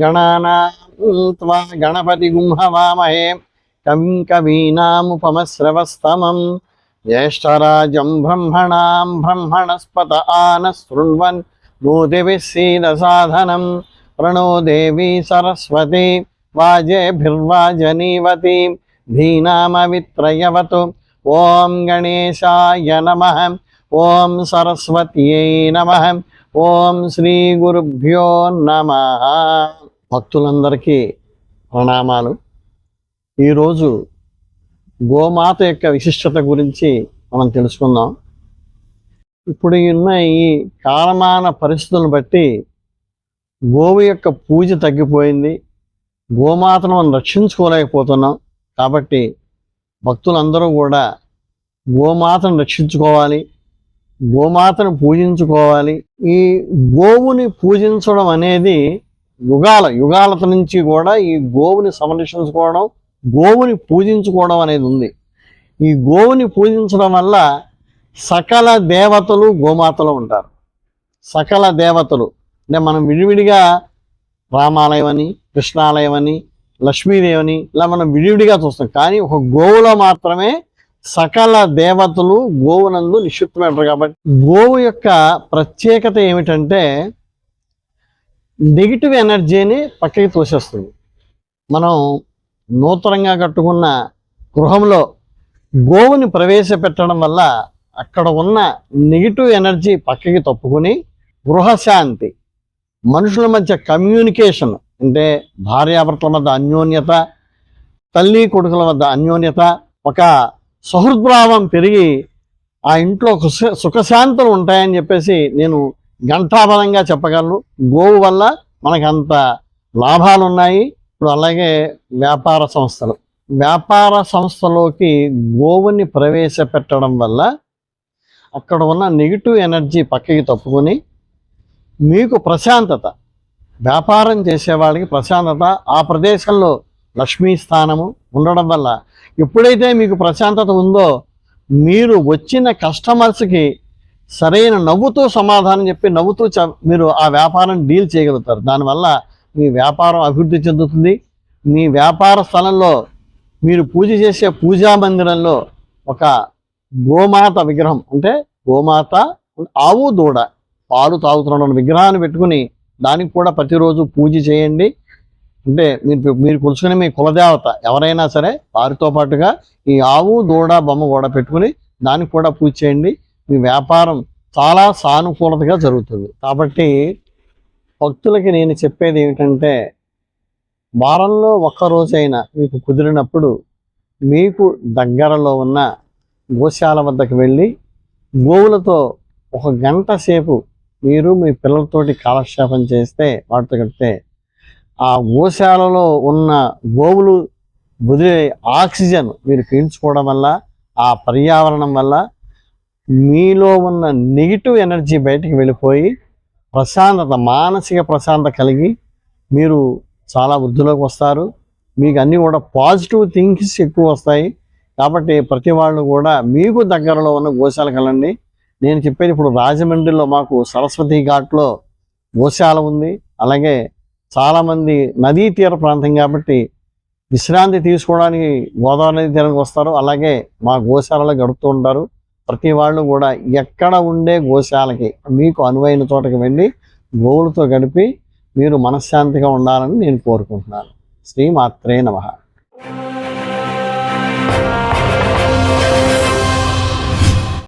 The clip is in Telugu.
गणानां गणपतिगुं हवामहे कविं कवीनामुपमश्रवस्तमं ज्येष्ठराजं ब्रह्मणां ब्रह्मणस्पत आनशृण्वन् नोदिभिः सीदसाधनं प्रणो देवी सरस्वती वाजेभिर्वाजनीवती धीनामवित्रयवतु। ओं गणेशाय नमः। ओं सरस्वत्यै नमः। ఓం శ్రీ గురుభ్యో నమః. భక్తులందరికీ ప్రణామాలు. ఈరోజు గోమాత యొక్క విశిష్టత గురించి మనం తెలుసుకుందాం. ఇప్పుడు ఉన్న ఈ కాలమాన పరిస్థితులను బట్టి గోవు యొక్క పూజ తగ్గిపోయింది. గోమాతను మనం రక్షించుకోలేకపోతున్నాం. కాబట్టి భక్తులందరూ కూడా గోమాతను రక్షించుకోవాలి, గోమాతను పూజించుకోవాలి. ఈ గోవుని పూజించడం అనేది యుగాలత నుంచి కూడా ఈ గోవుని సంరక్షించుకోవడం, గోవుని పూజించుకోవడం అనేది ఉంది. ఈ గోవుని పూజించడం వల్ల సకల దేవతలు గోమాతలో ఉంటారు. సకల దేవతలు అంటే మనం విడివిడిగా రామాలయం అని, కృష్ణాలయం అని, లక్ష్మీదేవని ఇలా మనం విడివిడిగా చూస్తాం. కానీ ఒక గోవులో మాత్రమే సకల దేవతలు గోవునందు నిక్షిప్తమైనరు. కాబట్టి గోవు యొక్క ప్రత్యేకత ఏమిటంటే నెగిటివ్ ఎనర్జీని పక్కకి తోసేస్తుంది. మనం నూతనంగా కట్టుకున్న గృహంలో గోవుని ప్రవేశపెట్టడం వల్ల అక్కడ ఉన్న నెగిటివ్ ఎనర్జీ పక్కకి తప్పుకొని గృహశాంతి, మనుషుల మధ్య కమ్యూనికేషన్ అంటే భార్యాభర్తల మధ్య అన్యోన్యత, తల్లి కొడుకుల మధ్య అన్యోన్యత, ఒక సహృద్భావం పెరిగి ఆ ఇంట్లో సుఖశాంతులు ఉంటాయని చెప్పేసి నేను ఘంటాబద్ధంగా చెప్పగలను. గోవు వల్ల మనకు అంత లాభాలు ఉన్నాయి. ఇప్పుడు అలాగే వ్యాపార సంస్థలోకి గోవుని ప్రవేశపెట్టడం వల్ల అక్కడ ఉన్న నెగిటివ్ ఎనర్జీ పక్కకి తప్పుకొని మీకు ప్రశాంతత, వ్యాపారం చేసేవాళ్ళకి ప్రశాంతత, ఆ ప్రదేశంలో లక్ష్మీ స్థానము ఉండడం వల్ల ఎప్పుడైతే మీకు ప్రశాంతత ఉందో మీరు వచ్చిన కస్టమర్స్కి సరైన నవ్వుతూ సమాధానం చెప్పి నవ్వుతూ మీరు ఆ వ్యాపారం డీల్ చేయగలుగుతారు. దానివల్ల మీ వ్యాపారం అభివృద్ధి చెందుతుంది. మీ వ్యాపార స్థలంలో మీరు పూజ చేసే పూజా మందిరంలో ఒక గోమాత విగ్రహం అంటే గోమాత ఆవు దూడ పాలు తాగుతున్న విగ్రహాన్ని పెట్టుకుని దానికి కూడా ప్రతిరోజు పూజ చేయండి. అంటే మీరు కొలుసుకునే మీ కులదేవత ఎవరైనా సరే వారితో పాటుగా ఈ ఆవు దూడ బొమ్మ కూడా పెట్టుకుని దానికి కూడా పూజ చేయండి. మీ వ్యాపారం చాలా సానుకూలతగా జరుగుతుంది. కాబట్టి భక్తులకి నేను చెప్పేది ఏమిటంటే వారంలో ఒక్కరోజైనా మీకు కుదిరినప్పుడు మీకు దగ్గరలో ఉన్న గోశాల వద్దకు వెళ్ళి గోవులతో ఒక గంట సేపు మీరు మీ పిల్లలతోటి కాలక్షేపం చేస్తే వాటితో కడితే ఆ గోశాలలో ఉన్న గోవులు వదిలే ఆక్సిజన్ మీరు పీల్చుకోవడం వల్ల, ఆ పర్యావరణం వల్ల మీలో ఉన్న నెగిటివ్ ఎనర్జీ బయటికి వెళ్ళిపోయి ప్రశాంతత, మానసిక ప్రశాంతత కలిగి మీరు చాలా వృద్ధిలోకి వస్తారు. మీకు అన్నీ కూడా పాజిటివ్ థింగ్స్ ఎక్కువ వస్తాయి. కాబట్టి ప్రతి వాళ్ళు కూడా మీకు దగ్గరలో ఉన్న గోశాలకు వెళ్ళండి. నేను చెప్పేది ఇప్పుడు రాజమండ్రిలో మాకు సరస్వతి ఘాట్లో గోశాల ఉంది. అలాగే చాలామంది నదీ తీర ప్రాంతం కాబట్టి విశ్రాంతి తీసుకోవడానికి గోదావరి నది తీరానికి వస్తారు. అలాగే మా గోశాలలో గడుపుతూ ఉంటారు. ప్రతి వాళ్ళు కూడా ఎక్కడ ఉండే గోశాలకి మీకు అనువైన చోటకి వెళ్ళి గోవులతో గడిపి మీరు మనశ్శాంతిగా ఉండాలని నేను కోరుకుంటున్నాను. శ్రీమాత్రే నమః.